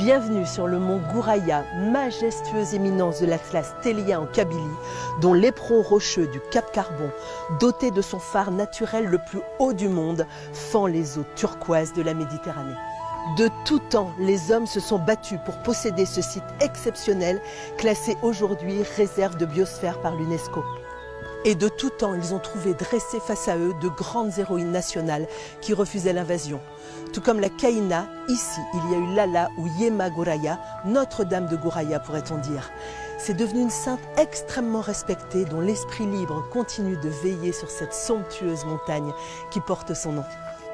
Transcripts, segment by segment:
Bienvenue sur le mont Gouraya, majestueuse éminence de l'Atlas télien en Kabylie, dont l'éperon rocheux du Cap Carbon, doté de son phare naturel le plus haut du monde, fend les eaux turquoises de la Méditerranée. De tout temps, les hommes se sont battus pour posséder ce site exceptionnel, classé aujourd'hui réserve de biosphère par l'UNESCO. Et de tout temps, ils ont trouvé dressées face à eux de grandes héroïnes nationales qui refusaient l'invasion. Tout comme la Kaïna, ici, il y a eu Lala ou Yema Gouraya, Notre-Dame de Gouraya pourrait-on dire. C'est devenu une sainte extrêmement respectée dont l'esprit libre continue de veiller sur cette somptueuse montagne qui porte son nom.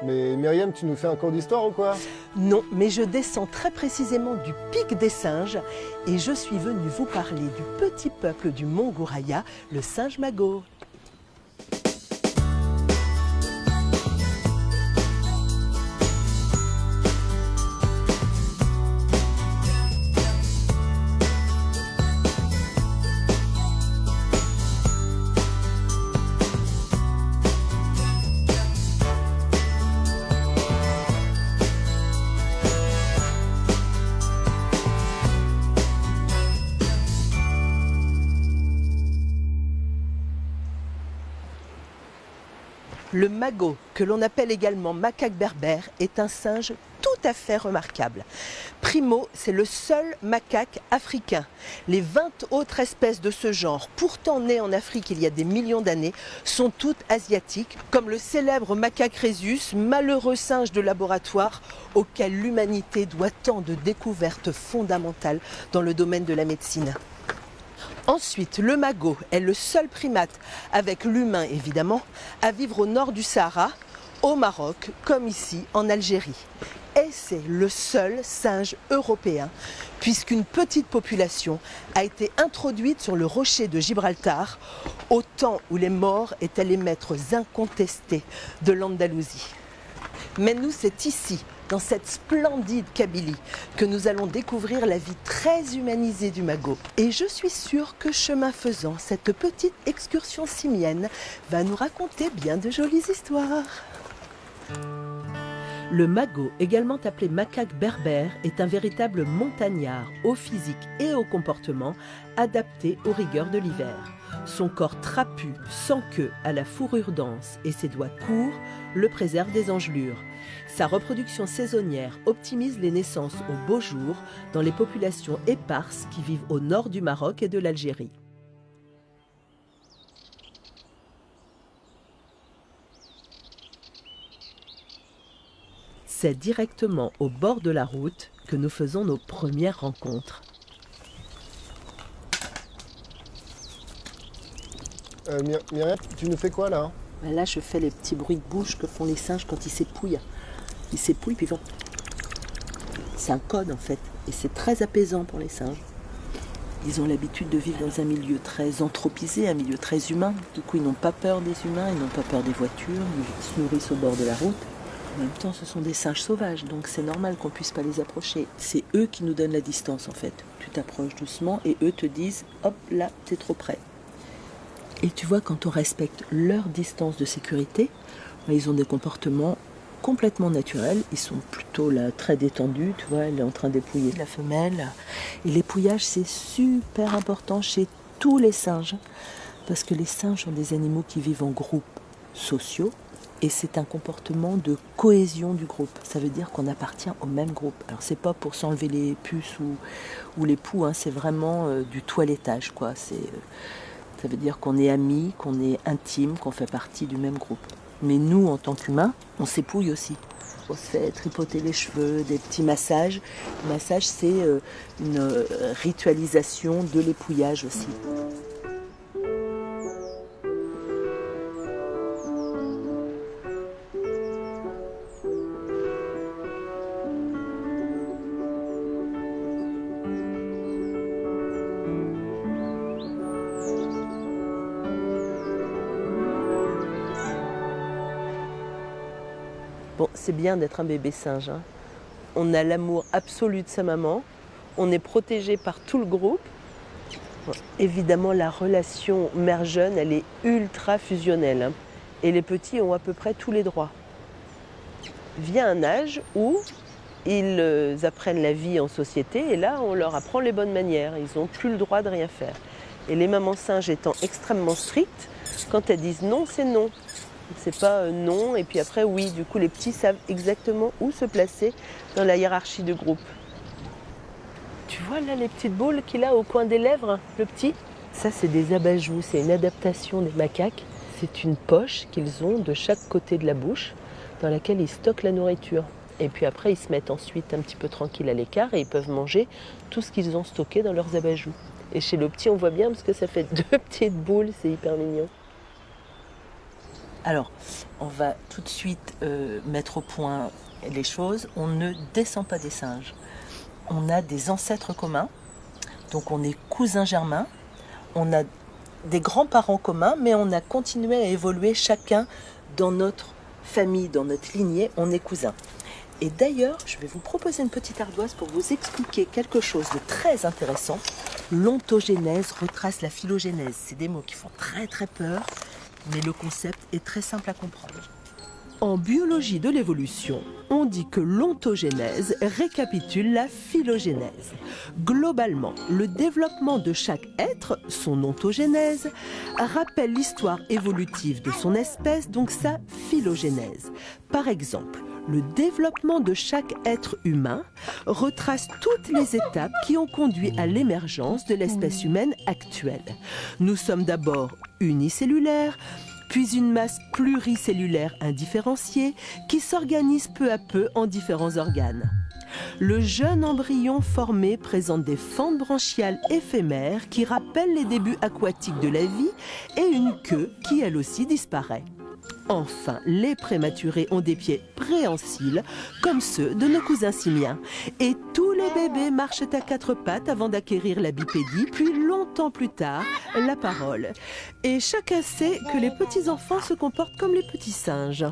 Mais Myriam, tu nous fais un cours d'histoire ou quoi? Non, mais je descends très précisément du pic des singes et je suis venue vous parler du petit peuple du mont Gouraya, le singe Mago. Le mago, que l'on appelle également macaque berbère, est un singe tout à fait remarquable. Primo, c'est le seul macaque africain. Les 20 autres espèces de ce genre, pourtant nées en Afrique il y a des millions d'années, sont toutes asiatiques, comme le célèbre macaque rhésus, malheureux singe de laboratoire auquel l'humanité doit tant de découvertes fondamentales dans le domaine de la médecine. Ensuite, le mago est le seul primate, avec l'humain évidemment, à vivre au nord du Sahara, au Maroc, comme ici en Algérie. Et c'est le seul singe européen, puisqu'une petite population a été introduite sur le rocher de Gibraltar, au temps où les Maures étaient les maîtres incontestés de l'Andalousie. Mais nous, c'est ici, dans cette splendide Kabylie, que nous allons découvrir la vie très humanisée du mago. Et je suis sûre que chemin faisant, cette petite excursion simienne va nous raconter bien de jolies histoires. Le mago, également appelé macaque berbère, est un véritable montagnard au physique et au comportement adapté aux rigueurs de l'hiver. Son corps trapu, sans queue, à la fourrure dense et ses doigts courts le préservent des engelures. Sa reproduction saisonnière optimise les naissances au beau jour dans les populations éparses qui vivent au nord du Maroc et de l'Algérie. C'est directement au bord de la route que nous faisons nos premières rencontres. Myriam, tu nous fais quoi là? Là, je fais les petits bruits de bouche que font les singes quand ils s'épouillent. Ils s'épouillent puis ils font... C'est un code en fait, et c'est très apaisant pour les singes. Ils ont l'habitude de vivre dans un milieu très anthropisé, un milieu très humain. Du coup, ils n'ont pas peur des humains, ils n'ont pas peur des voitures, ils se nourrissent au bord de la route. En même temps, ce sont des singes sauvages, donc c'est normal qu'on ne puisse pas les approcher. C'est eux qui nous donnent la distance en fait. Tu t'approches doucement et eux te disent « hop, là, t'es trop près ». Et tu vois, quand on respecte leur distance de sécurité, ils ont des comportements complètement naturels. Ils sont plutôt là très détendus, tu vois, elle est en train d'épouiller la femelle. Et l'épouillage, c'est super important chez tous les singes, parce que les singes sont des animaux qui vivent en groupes sociaux, et c'est un comportement de cohésion du groupe. Ça veut dire qu'on appartient au même groupe. Alors c'est pas pour s'enlever les puces ou les poux, hein, c'est vraiment du toilettage, quoi. Ça veut dire qu'on est amis, qu'on est intime, qu'on fait partie du même groupe. Mais nous, en tant qu'humains, on s'épouille aussi. On se fait tripoter les cheveux, des petits massages. Le massage, c'est une ritualisation de l'épouillage aussi. Bon, c'est bien d'être un bébé singe, hein. On a l'amour absolu de sa maman, on est protégé par tout le groupe. Bon, évidemment, la relation mère-jeune, elle est ultra fusionnelle, hein. Et les petits ont à peu près tous les droits. Vient un âge où ils apprennent la vie en société et là, on leur apprend les bonnes manières. Ils n'ont plus le droit de rien faire. Et les mamans singes étant extrêmement strictes, quand elles disent non, c'est non. C'est pas non et puis après oui. Du coup, les petits savent exactement où se placer dans la hiérarchie du groupe. Tu vois là les petites boules qu'il a au coin des lèvres, le petit? Ça, c'est des abat-joues, c'est une adaptation des macaques. C'est une poche qu'ils ont de chaque côté de la bouche dans laquelle ils stockent la nourriture. Et puis après, ils se mettent ensuite un petit peu tranquilles à l'écart et ils peuvent manger tout ce qu'ils ont stocké dans leurs abat-joues. Et chez le petit, on voit bien parce que ça fait 2 petites boules, c'est hyper mignon. Alors, on va tout de suite mettre au point les choses. On ne descend pas des singes. On a des ancêtres communs, donc on est cousins germains. On a des grands-parents communs, mais on a continué à évoluer chacun dans notre famille, dans notre lignée, on est cousins. Et d'ailleurs, je vais vous proposer une petite ardoise pour vous expliquer quelque chose de très intéressant. L'ontogénèse retrace la phylogénèse. C'est des mots qui font très très peur, mais le concept est très simple à comprendre. En biologie de l'évolution, on dit que l'ontogénèse récapitule la phylogénèse. Globalement, le développement de chaque être, son ontogénèse, rappelle l'histoire évolutive de son espèce, donc sa phylogénèse. Par exemple, le développement de chaque être humain retrace toutes les étapes qui ont conduit à l'émergence de l'espèce humaine actuelle. Nous sommes d'abord unicellulaires, puis une masse pluricellulaire indifférenciée qui s'organise peu à peu en différents organes. Le jeune embryon formé présente des fentes branchiales éphémères qui rappellent les débuts aquatiques de la vie et une queue qui elle aussi disparaît. Enfin, les prématurés ont des pieds préhensiles, comme ceux de nos cousins simiens. Et tous les bébés marchent à 4 pattes avant d'acquérir la bipédie, puis longtemps plus tard, la parole. Et chacun sait que les petits-enfants se comportent comme les petits singes.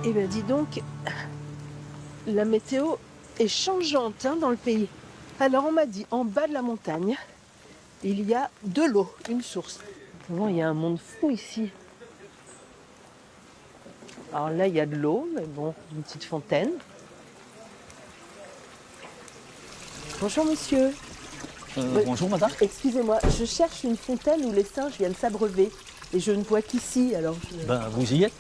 Eh bien, dis donc, la météo est changeante dans le pays. Alors, on m'a dit, en bas de la montagne, il y a de l'eau, une source. Bon, il y a un monde fou ici. Alors là, il y a de l'eau, mais bon, une petite fontaine. Bonjour, monsieur. Bonjour madame. Excusez-moi, je cherche une fontaine où les singes viennent s'abreuver. Et je ne vois qu'ici, alors... Ben, vous y êtes?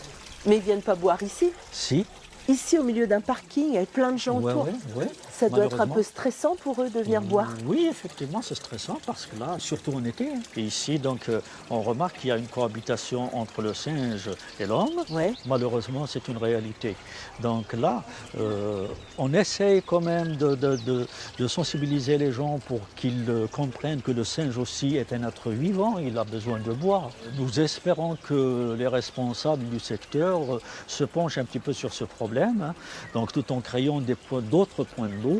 Mais ils viennent pas boire ici? Si. Ici, au milieu d'un parking, avec plein de gens autour. Ouais. Ça doit être un peu stressant pour eux de venir boire. Oui, effectivement, c'est stressant parce que là, surtout en été, et ici, donc, on remarque qu'il y a une cohabitation entre le singe et l'homme. Ouais. Malheureusement, c'est une réalité. Donc là, on essaye quand même de sensibiliser les gens pour qu'ils comprennent que le singe aussi est un être vivant, il a besoin de boire. Nous espérons que les responsables du secteur se penchent un petit peu sur ce problème, hein, donc tout en créant d'autres points de l'eau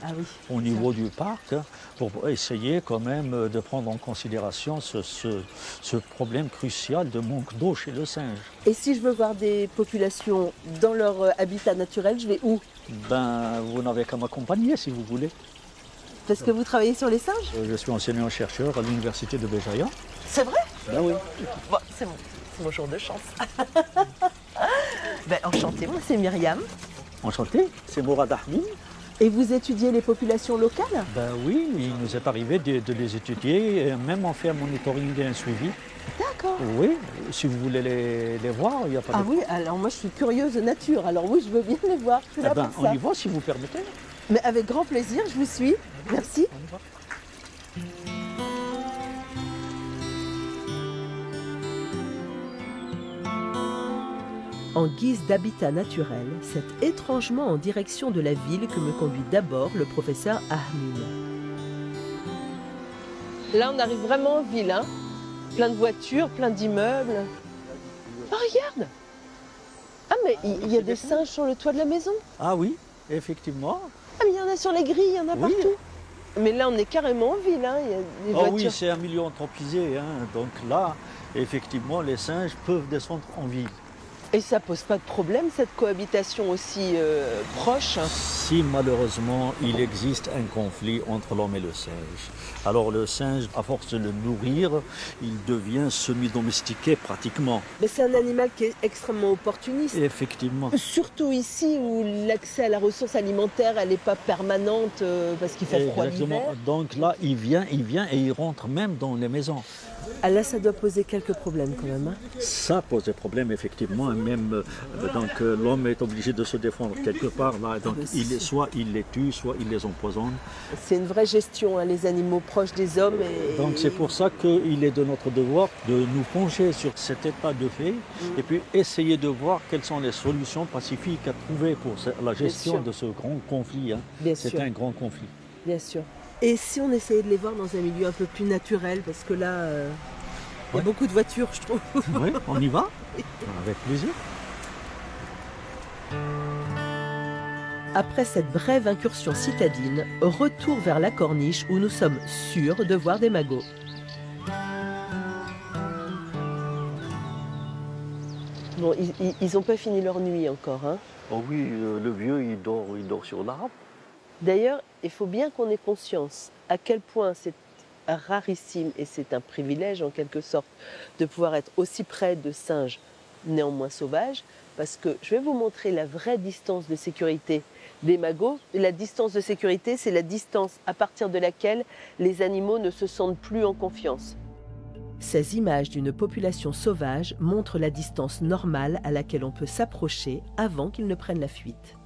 au niveau du parc, hein, pour essayer quand même de prendre en considération ce problème crucial de manque d'eau chez le singe. Et si je veux voir des populations dans leur habitat naturel, je vais où? Ben, vous n'avez qu'à m'accompagner si vous voulez. Parce que vous travaillez sur les singes? Je suis enseignant-chercheur à l'université de Béjaïa. C'est vrai? Ben oui. Bon, c'est mon jour de chance. Ben, enchantée, moi c'est Myriam. Enchanté, c'est Mourad Ahmed. Et vous étudiez les populations locales? Ben oui, il nous est arrivé de les étudier, et même en faire monitoring et un suivi. D'accord. Oui, si vous voulez les voir, il n'y a pas de... Ah oui, alors moi je suis curieuse de nature, alors oui, je veux bien les voir. Je suis là pour on ça. y va si vous permettez. Mais avec grand plaisir, je vous suis. Merci. On y va. En guise d'habitat naturel, c'est étrangement en direction de la ville que me conduit d'abord le professeur Ahmed. Là, on arrive vraiment en ville, hein. Plein de voitures, plein d'immeubles. Oh, regarde! Ah, mais il y a des singes sur le toit de la maison. Ah oui, effectivement. Ah, mais il y en a sur les grilles, il y en a partout. Mais là, on est carrément en ville, hein. Il y a des voitures. Oui, c'est un milieu anthropisé, hein. Donc là, effectivement, les singes peuvent descendre en ville. Et ça pose pas de problème, cette cohabitation aussi proche? Si malheureusement il existe un conflit entre l'homme et le singe, alors le singe, à force de le nourrir, il devient semi-domestiqué pratiquement. Mais c'est un animal qui est extrêmement opportuniste. Effectivement. Surtout ici où l'accès à la ressource alimentaire, elle n'est pas permanente parce qu'il fait froid l'hiver. Donc là, il vient et il rentre même dans les maisons. Ah là, ça doit poser quelques problèmes quand même. Hein. Ça pose des problèmes, effectivement. Même l'homme est obligé de se défendre quelque part. Là, donc, soit il les tue, soit il les empoisonne. C'est une vraie gestion, hein, les animaux proches des hommes. Donc c'est pour ça qu'il est de notre devoir de nous pencher sur cet état de fait et puis essayer de voir quelles sont les solutions pacifiques à trouver pour la gestion de ce grand conflit. Hein. C'est un grand conflit. Bien sûr. Et si on essayait de les voir dans un milieu un peu plus naturel, parce que là, il y a beaucoup de voitures, je trouve. Oui, on y va, avec plaisir. Après cette brève incursion citadine, retour vers la corniche où nous sommes sûrs de voir des magots. Bon, ils n'ont pas fini leur nuit encore, hein? Oh oui, le vieux, il dort sur l'arbre. D'ailleurs, il faut bien qu'on ait conscience à quel point c'est rarissime et c'est un privilège en quelque sorte de pouvoir être aussi près de singes néanmoins sauvages, parce que je vais vous montrer la vraie distance de sécurité des magots. La distance de sécurité, c'est la distance à partir de laquelle les animaux ne se sentent plus en confiance. Ces images d'une population sauvage montrent la distance normale à laquelle on peut s'approcher avant qu'ils ne prennent la fuite.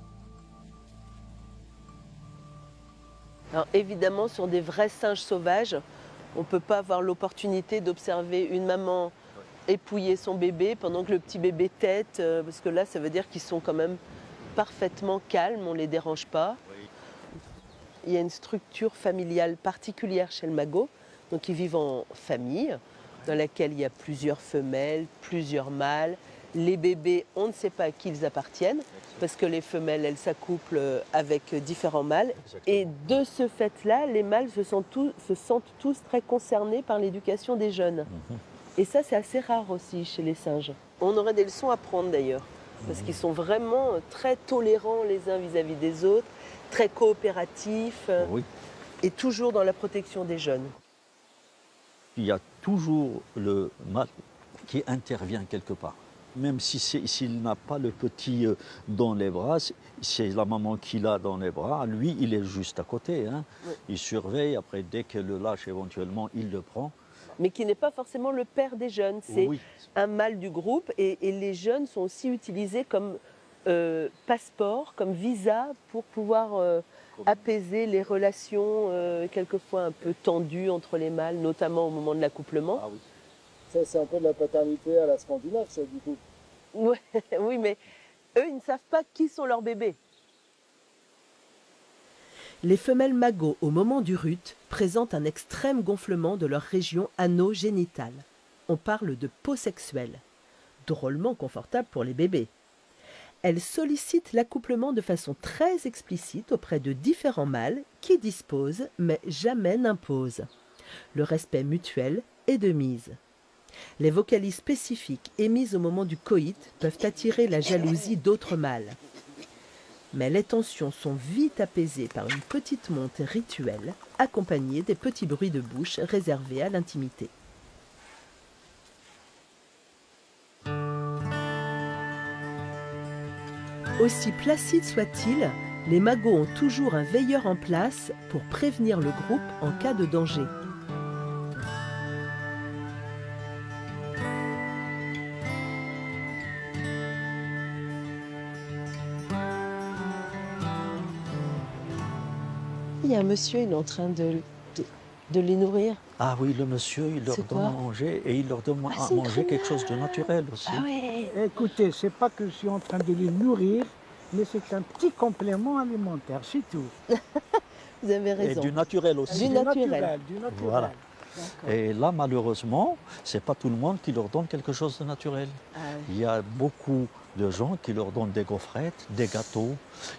Alors évidemment, sur des vrais singes sauvages, on ne peut pas avoir l'opportunité d'observer une maman épouiller son bébé pendant que le petit bébé tète, parce que là, ça veut dire qu'ils sont quand même parfaitement calmes, on ne les dérange pas. Il y a une structure familiale particulière chez le magot, donc ils vivent en famille, dans laquelle il y a plusieurs femelles, plusieurs mâles. Les bébés, on ne sait pas à qui ils appartiennent, parce que les femelles, elles s'accouplent avec différents mâles. Et de ce fait-là, les mâles se sentent tous très concernés par l'éducation des jeunes. Et ça, c'est assez rare aussi chez les singes. On aurait des leçons à prendre d'ailleurs, parce qu'ils sont vraiment très tolérants les uns vis-à-vis des autres, très coopératifs, et toujours dans la protection des jeunes. Il y a toujours le mâle qui intervient quelque part. Même s'il n'a pas le petit dans les bras, c'est la maman qui l'a dans les bras, lui, il est juste à côté. Hein. Il surveille, après, dès qu'elle le lâche éventuellement, il le prend. Mais qui n'est pas forcément le père des jeunes, c'est un mâle du groupe, et les jeunes sont aussi utilisés comme passeport, comme visa, pour pouvoir apaiser les relations quelquefois un peu tendues entre les mâles, notamment au moment de l'accouplement. Ah oui. Ça, c'est un peu de la paternité à la scandinave, ça, du coup. Ouais, oui, mais eux, ils ne savent pas qui sont leurs bébés. Les femelles magots, au moment du rut, présentent un extrême gonflement de leur région anogénitale. On parle de peau sexuelle, drôlement confortable pour les bébés. Elles sollicitent l'accouplement de façon très explicite auprès de différents mâles qui disposent, mais jamais n'imposent. Le respect mutuel est de mise. Les vocalises spécifiques émises au moment du coït peuvent attirer la jalousie d'autres mâles. Mais les tensions sont vite apaisées par une petite monte rituelle, accompagnée des petits bruits de bouche réservés à l'intimité. Aussi placides soient-ils, les magots ont toujours un veilleur en place pour prévenir le groupe en cas de danger. Il y a un monsieur, il est en train de les nourrir. Ah oui, le monsieur, il leur donne à manger et il leur donne à manger quelque chose de naturel aussi. Ah oui. Écoutez, c'est pas que je suis en train de les nourrir, mais c'est un petit complément alimentaire, c'est tout. Vous avez raison. Et du naturel aussi. Du naturel. Voilà. Et là, malheureusement, c'est pas tout le monde qui leur donne quelque chose de naturel. Ah oui. Il y a beaucoup de gens qui leur donnent des gaufrettes, des gâteaux,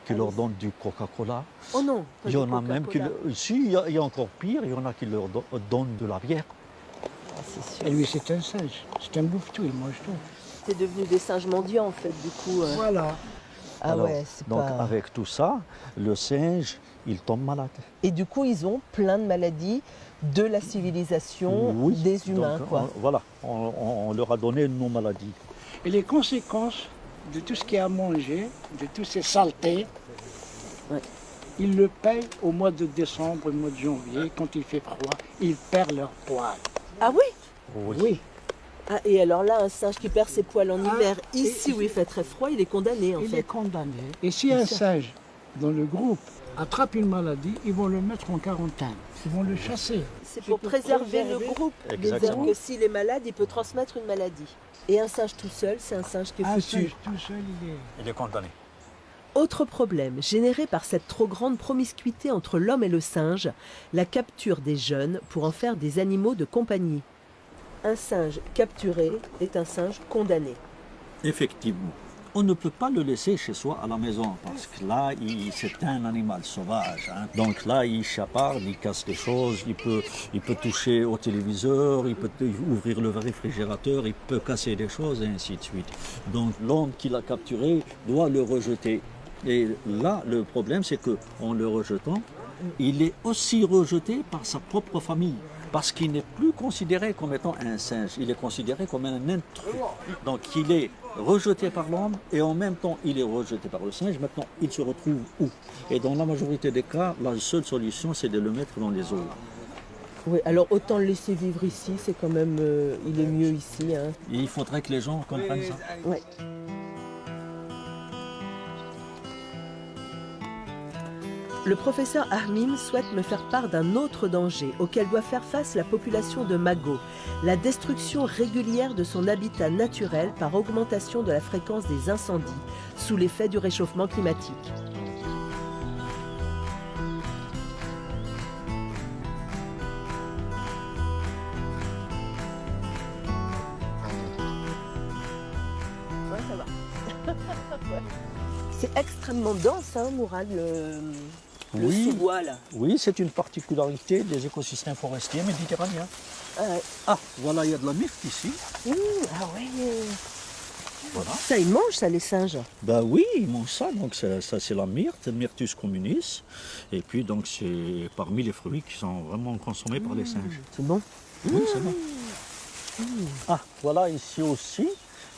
qui leur donnent du Coca-Cola. Oh non, il y en a même qui... Si, il y a encore pire, il y en a qui leur donnent de la bière. Et lui, c'est un singe, c'est un bouffe-tout, il mange tout. c'était devenu des singes mendiants en fait, du coup. Voilà. Ah Alors, ouais, c'est donc pas... avec tout ça, le singe, il tombe malade. Et du coup, ils ont plein de maladies de la civilisation, Oui, des humains, donc, quoi. voilà, on leur a donné nos maladies. Et les conséquences de tout ce qu'il y a à manger, de toutes ces saletés, Ouais. ils le payent au mois de décembre, au mois de janvier, quand il fait froid, ils perdent leur poil. Ah oui? Oui. Ah, et alors là, un singe qui perd ses poils en hiver, et- ici où il fait très froid, il est condamné en Il fait. est condamné. Et si un singe dans le groupe attrape une maladie, ils vont le mettre en quarantaine. Ils vont le chasser. C'est pour préserver le groupe. Exactement. C'est-à-dire que s'il est malade, il peut transmettre une maladie. Et un singe tout seul, c'est un singe qui est Un foutu. singe tout seul, il est... Il est condamné. Autre problème, généré par cette trop grande promiscuité entre l'homme et le singe, la capture des jeunes pour en faire des animaux de compagnie. Un singe capturé est un singe condamné. Effectivement. On ne peut pas le laisser chez soi à la maison parce que là, c'est un animal sauvage. Hein. Donc là, il chaparde, il casse des choses, il peut toucher au téléviseur, il peut ouvrir le réfrigérateur, il peut casser des choses et ainsi de suite. Donc l'homme qui l'a capturé doit le rejeter. Et là, le problème, c'est qu'en le rejetant, il est aussi rejeté par sa propre famille. Parce qu'il n'est plus considéré comme étant un singe, il est considéré comme un intrus. Donc il est rejeté par l'homme et en même temps il est rejeté par le singe. Maintenant, il se retrouve où? Et dans la majorité des cas, la seule solution, c'est de le mettre dans les eaux. Oui, alors autant le laisser vivre ici, c'est quand même, il est mieux ici. Hein. Et il faudrait que les gens comprennent ça. Ouais. Le professeur Ahmim souhaite me faire part d'un autre danger auquel doit faire face la population de Mago, la destruction régulière de son habitat naturel par augmentation de la fréquence des incendies sous l'effet du réchauffement climatique. Ouais, ça va. Ouais. C'est extrêmement dense, hein, Mourad, le Oui. sous-bois, là. Oui, c'est une particularité des écosystèmes forestiers méditerranéens. Ah, ouais. Ah, voilà, il y a de la myrte ici. Ah ouais. Voilà. Ça, ils mangent, ça, les singes. Ben oui, ils mangent ça. Donc ça c'est la myrte, Myrtus communis. Et puis donc c'est parmi les fruits qui sont vraiment consommés par les singes. C'est bon. Oui, c'est bon. Ah, voilà, ici aussi,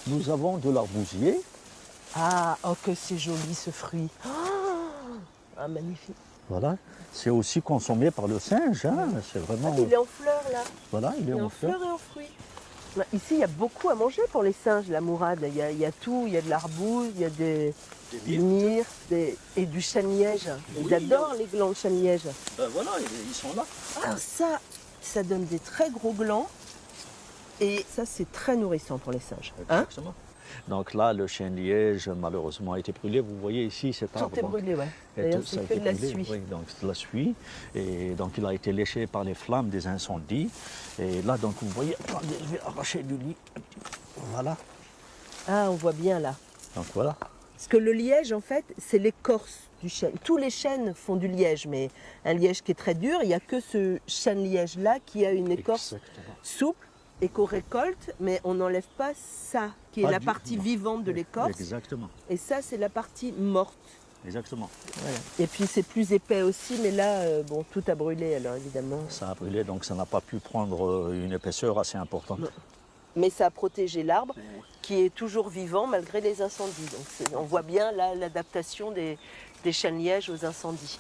nous avons de l'arbousier. Ah, oh que c'est joli ce fruit. Ah, magnifique. Voilà, c'est aussi consommé par le singe. Hein. C'est vraiment. Il est en fleurs, là. Voilà, il est Il est en en fleurs. fleurs et en fruits. Bah, ici, il y a beaucoup à manger pour les singes, la Mourad. Il y a tout. Il y a de l'arbouse, il y a des myrtes et du chêne-liège. Ils adorent les glands de chêne-liège. Ben voilà, ils sont là. Alors ça donne des très gros glands. Et ça, c'est très nourrissant pour les singes. Hein? Exactement. Donc là, le chêne-liège, malheureusement, a été brûlé. Vous voyez ici cet arbre. Tout est brûlé, ouais. Et D'ailleurs, tout ça a c'est que été de la brûlé, suie. oui, donc c'est de la suie. Et donc il a été léché par les flammes des incendies. Et là, donc vous voyez, attendez, je vais arracher du lit. Voilà. Ah, on voit bien là. Donc voilà. Parce que le liège, en fait, c'est l'écorce du chêne. Tous les chênes font du liège, mais un liège qui est très dur, il n'y a que ce chêne-liège-là qui a une écorce Exactement. souple et qu'on récolte, mais on n'enlève pas ça, qui est Pas la du- partie non. vivante de l'écorce. Exactement. Et ça, c'est la partie morte. Exactement. Et puis c'est plus épais aussi, mais là, bon, tout a brûlé, alors évidemment. Ça a brûlé, donc ça n'a pas pu prendre une épaisseur assez importante. Non. Mais ça a protégé l'arbre, qui est toujours vivant malgré les incendies. Donc on voit bien là l'adaptation des chênes-lièges aux incendies.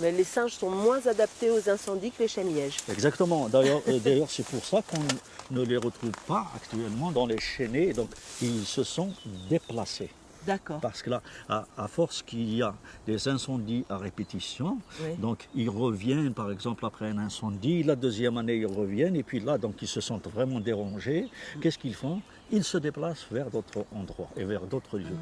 Mais les singes sont moins adaptés aux incendies que les chênes-lièges. Exactement. D'ailleurs, c'est pour ça qu'on ne les retrouve pas actuellement dans les chênaies. Donc, ils se sont déplacés. D'accord. Parce que là, à force qu'il y a des incendies à répétition, Oui. donc ils reviennent, par exemple, après un incendie, la deuxième année, ils reviennent, et puis là, donc ils se sentent vraiment dérangés. Qu'est-ce qu'ils font? Ils se déplacent vers d'autres endroits et vers d'autres lieux.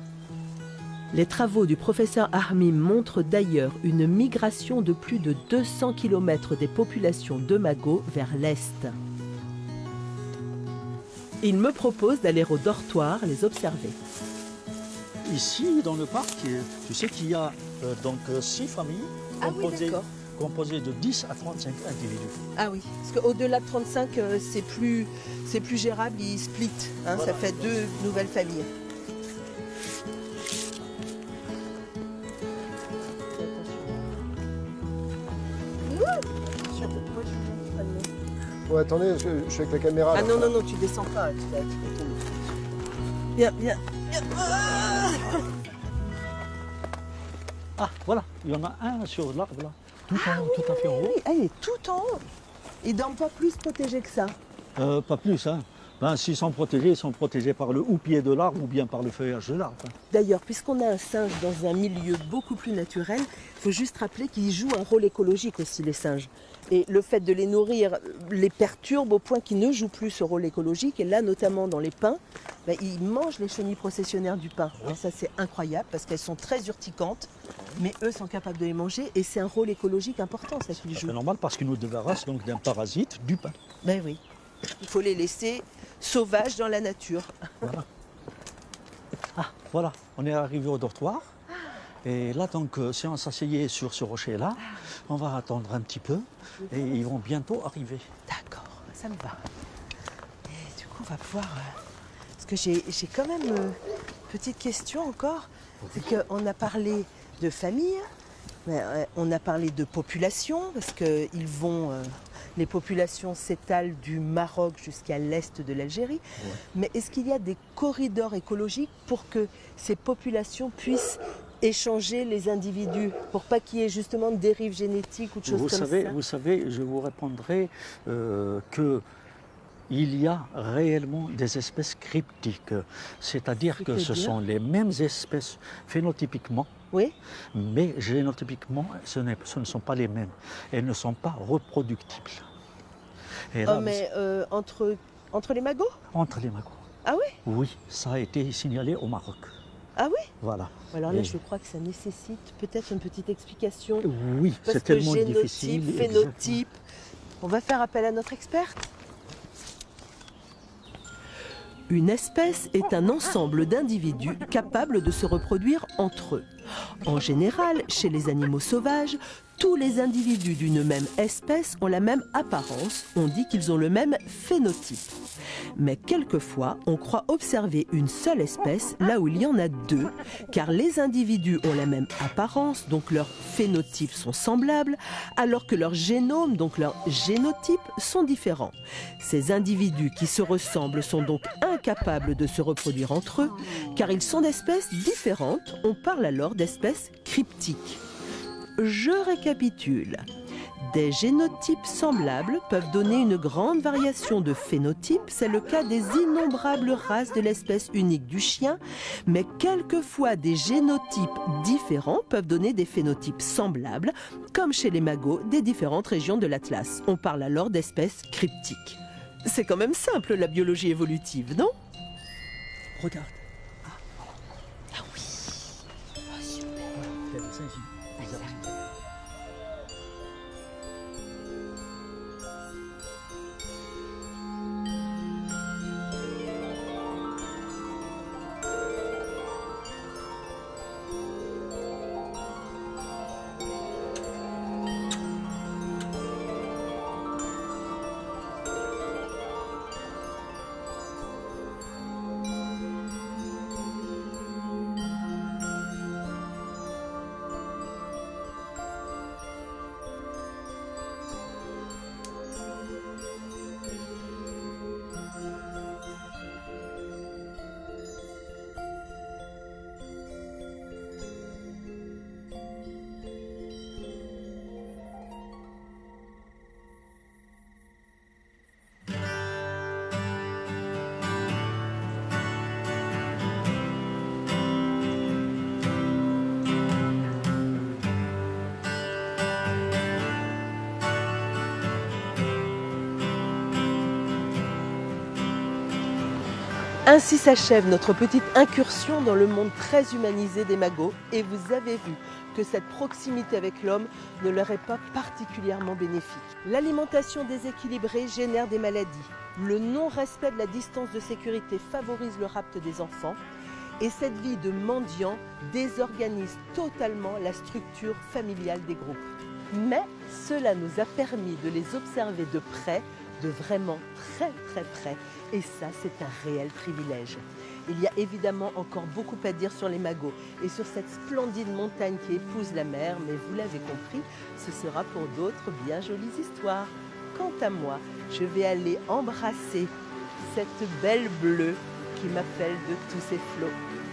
Les travaux du professeur Ahmim montrent d'ailleurs une migration de plus de 200 km des populations de Mago vers l'est. Il me propose d'aller au dortoir les observer. Ici, dans le parc, tu sais qu'il y a donc 6 familles Ah oui, composées d'accord. composé de 10 à 35 individus. Ah oui, parce qu'au-delà de 35, c'est plus gérable, ils split. Hein, Voilà. Ça fait 2 nouvelles familles. Ouais, attendez, je suis avec la caméra. Ah là. non, non, non, tu descends pas. Tu peux tomber. Viens, viens. Ah, voilà, il y en a un sur l'arbre là, tout en haut, tout à fait en haut. Oui, ah, il est tout en haut. Ils dorment pas plus protégés que ça. Pas plus, hein. Ben, s'ils sont protégés par le houppier de l'arbre ou bien par le feuillage de l'arbre. D'ailleurs, puisqu'on a un singe dans un milieu beaucoup plus naturel, il faut juste rappeler qu'ils jouent un rôle écologique aussi, les singes. Et le fait de les nourrir les perturbe au point qu'ils ne jouent plus ce rôle écologique. Et là, notamment dans les pins, ben, ils mangent les chenilles processionnaires du pin. Et ça, c'est incroyable parce qu'elles sont très urticantes, mais eux sont capables de les manger. Et c'est un rôle écologique important, ça qu'ils jouent. C'est normal parce qu'ils nous débarrassent donc d'un parasite du pain. Ben oui, il faut les laisser sauvages dans la nature. Voilà. Ah, voilà, on est arrivé au dortoir. Et là, donc, si on s'asseyait sur ce rocher-là, on va attendre un petit peu et ils vont bientôt arriver. D'accord, ça me va. Et du coup, on va pouvoir... parce que j'ai quand même une petite question encore. C'est qu'on a parlé de famille, mais on a parlé de population, parce que les populations s'étalent du Maroc jusqu'à l'est de l'Algérie. Ouais. Mais est-ce qu'il y a des corridors écologiques pour que ces populations puissent échanger les individus, pour pas qu'il y ait justement de dérive génétique ou de choses comme ça? Vous savez, je vous répondrai que il y a réellement des espèces cryptiques, c'est-à-dire que ce sont les mêmes espèces phénotypiquement, Oui. mais génotypiquement, ce ne sont pas les mêmes. Elles ne sont pas reproductibles. Et là, mais entre les magots? entre les magots. Ah oui? Oui, ça a été signalé au Maroc. Ah oui? Voilà. Alors là, Et- je crois que ça nécessite peut-être une petite explication. Oui, Parce c'est que tellement génotype, difficile. phénotype. On va faire appel à notre experte. Une espèce est un ensemble d'individus capables de se reproduire entre eux. En général, chez les animaux sauvages, tous les individus d'une même espèce ont la même apparence, on dit qu'ils ont le même phénotype. Mais quelquefois, on croit observer une seule espèce là où il y en a deux, car les individus ont la même apparence, donc leurs phénotypes sont semblables, alors que leurs génomes, donc leurs génotypes, sont différents. Ces individus qui se ressemblent sont donc incapables de se reproduire entre eux, car ils sont d'espèces différentes, on parle alors d'espèces cryptiques. Je récapitule. Des génotypes semblables peuvent donner une grande variation de phénotype, c'est le cas des innombrables races de l'espèce unique du chien, mais quelquefois des génotypes différents peuvent donner des phénotypes semblables, comme chez les magots des différentes régions de l'Atlas. On parle alors d'espèces cryptiques. C'est quand même simple la biologie évolutive, non? Regarde. Ah oui. Ah, super. Il y a des singes, ils arrivent. Ainsi s'achève notre petite incursion dans le monde très humanisé des magots et vous avez vu que cette proximité avec l'homme ne leur est pas particulièrement bénéfique. L'alimentation déséquilibrée génère des maladies. Le non-respect de la distance de sécurité favorise le rapt des enfants et cette vie de mendiant désorganise totalement la structure familiale des groupes. Mais cela nous a permis de les observer de près, de vraiment très très près. Et ça, c'est un réel privilège. Il y a évidemment encore beaucoup à dire sur les magots et sur cette splendide montagne qui épouse la mer, mais vous l'avez compris, ce sera pour d'autres bien jolies histoires. Quant à moi, je vais aller embrasser cette belle bleue qui m'appelle de tous ses flots.